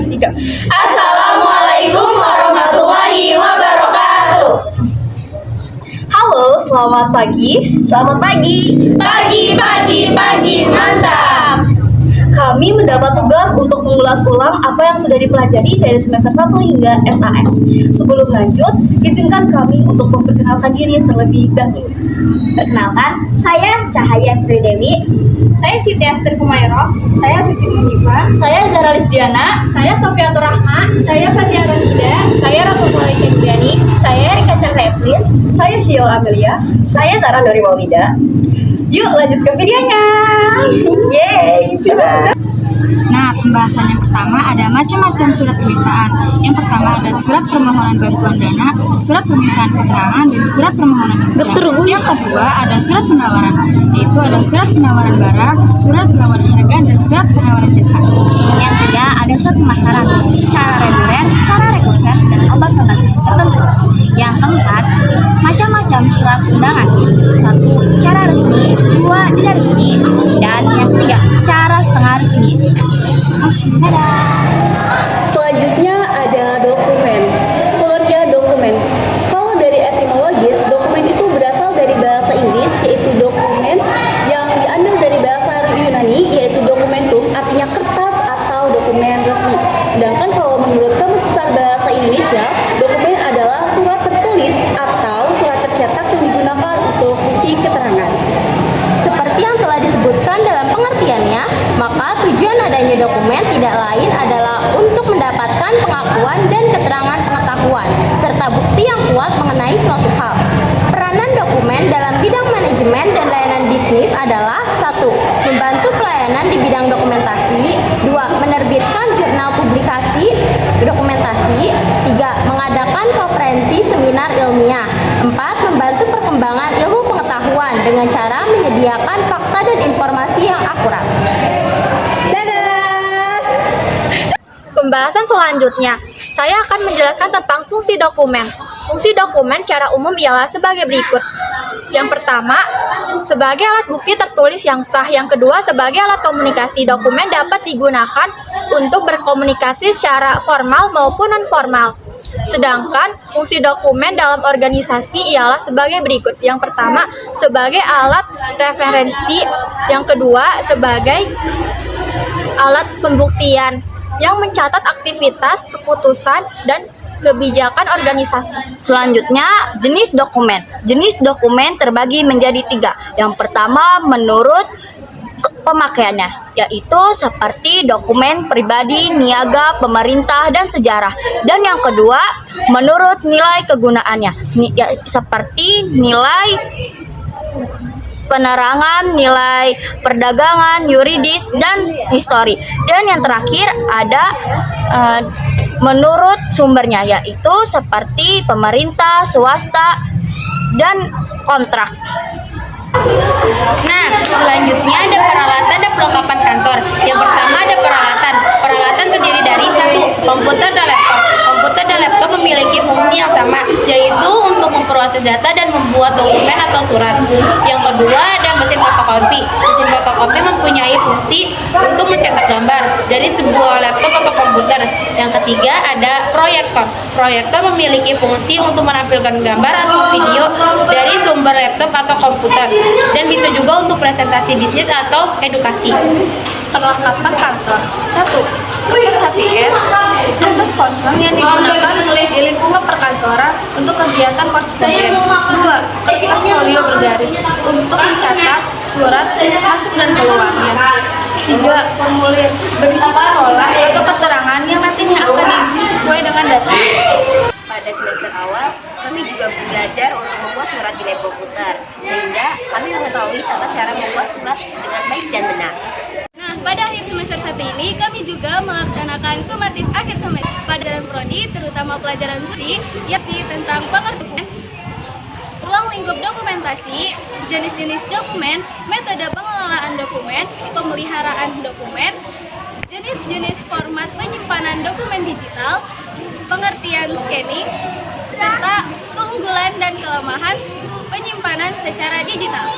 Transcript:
3. Assalamualaikum warahmatullahi wabarakatuh. Halo, selamat pagi. Selamat pagi. Pagi, mantap. Kami mendapat tugas untuk mengulas ulang apa yang sudah dipelajari dari semester 1 hingga SAS. Sebelum lanjut, izinkan kami untuk memperkenalkan diri terlebih dahulu. Perkenalkan, saya Cahaya Fridewi. Saya Siti Astri Kumairo. Saya Siti Munifah. Saya Zara Lisdiana. Saya Sofiatur Rahma. Saya Fatia Rosida. Saya Ratu Malika Indriani. Saya Rika Chandra Evelyn. Saya Syiol Amelia. Saya Zara Nuri Maulida. Yuk lanjut ke videonya. Yeay. Nah, pembahasan yang pertama ada macam-macam surat permintaan. Yang pertama ada surat permohonan bantuan dana, surat permintaan keterangan, dan surat permohonan kerja. Yang kedua ada surat penawaran, yaitu ada surat penawaran barang, surat penawaran harga, dan surat penawaran jasa. Yang ketiga ada surat pemasaran secara reguler, secara rekurser, dan obat-obat tertentu. Yang keempat, macam-macam surat undangan. 1. Secara resmi, 2. Tidak resmi, dan yang ketiga, secara setengah resmi. Selanjutnya ada dokumen. Pengertian dokumen. Kalau dari etimologis, dokumen itu berasal dari bahasa Inggris, yaitu dokumen, yang diambil dari bahasa Yunani, yaitu dokumentum, artinya kertas atau dokumen resmi. Sedangkan kalau menurut Kamus Besar Bahasa Indonesia, dokumen adalah surat tertulis atau surat tercetak yang digunakan untuk bukti keterangan. Seperti yang telah disebutkan dalam pengertiannya, maka tujuan adanya dokumen tidak lain adalah untuk mendapatkan pengakuan dan keterangan pengetahuan, serta bukti yang kuat mengenai suatu hal. Peranan dokumen dalam bidang manajemen dan layanan bisnis adalah 1. Membantu pelayanan di bidang dokumentasi, 2. Menerbitkan jurnal publikasi dokumentasi, 3. Mengadakan konferensi seminar ilmiah, 4. Membantu perkembangan ilmu pengetahuan dengan cara menyediakan fakta dan informasi yang akurat. Pembahasan selanjutnya, saya akan menjelaskan tentang fungsi dokumen. Fungsi dokumen secara umum ialah sebagai berikut. Yang pertama, sebagai alat bukti tertulis yang sah. Yang kedua, sebagai alat komunikasi. Dokumen dapat digunakan untuk berkomunikasi secara formal maupun non-formal. Sedangkan fungsi dokumen dalam organisasi ialah sebagai berikut. Yang pertama, sebagai alat referensi. Yang kedua, sebagai alat pembuktian yang mencatat aktivitas, keputusan, dan kebijakan organisasi. Selanjutnya, jenis dokumen. Jenis dokumen terbagi menjadi 3. Yang pertama, menurut pemakaiannya, yaitu seperti dokumen pribadi, niaga, pemerintah, dan sejarah. Dan yang kedua, menurut nilai kegunaannya, seperti nilai penerangan, nilai perdagangan, yuridis, dan histori. Dan yang terakhir ada menurut sumbernya, yaitu seperti pemerintah, swasta, dan kontrak. Nah, selanjutnya ada peralatan dan perlengkapan kantor. Yang pertama ada peralatan. Peralatan terdiri dari 1. Komputer dan laptop. Komputer dan laptop memiliki fungsi yang sama, yaitu untuk memproses data dan membuat dokumen atau surat. Yang kedua ada mesin fotokopi. Mesin fotokopi mempunyai fungsi untuk mencetak gambar dari sebuah laptop atau komputer. Yang ketiga ada proyektor. Proyektor memiliki fungsi untuk menampilkan gambar atau video dari sumber laptop atau komputer, dan bisa juga untuk presentasi bisnis atau edukasi. Perlengkapan kantor. 1. Kertas HPS, kertas kosong yang digunakan di lingkungan perkantoran untuk kegiatan koresponden. 2. Kertas folio bergaris untuk mencatat surat masuk dan keluarnya. 3. Formulir berisi pola atau keterangan yang nantinya akan diisi sesuai dengan data. Pada semester awal, kami juga belajar untuk membuat surat di lab komputer, sehingga kami mengetahui tata cara membuat surat dengan baik dan benar. Nah, pada akhir semester 1 ini, kami juga melaksanakan sumatif akhir semester pada prodi, terutama pelajaran budi, yakni tentang pengertian, ruang lingkup dokumentasi, jenis-jenis dokumen, metode pengelolaan dokumen, pemeliharaan dokumen, jenis-jenis format penyimpanan dokumen digital, pengertian scanning, serta keunggulan dan kelemahan penyimpanan secara digital.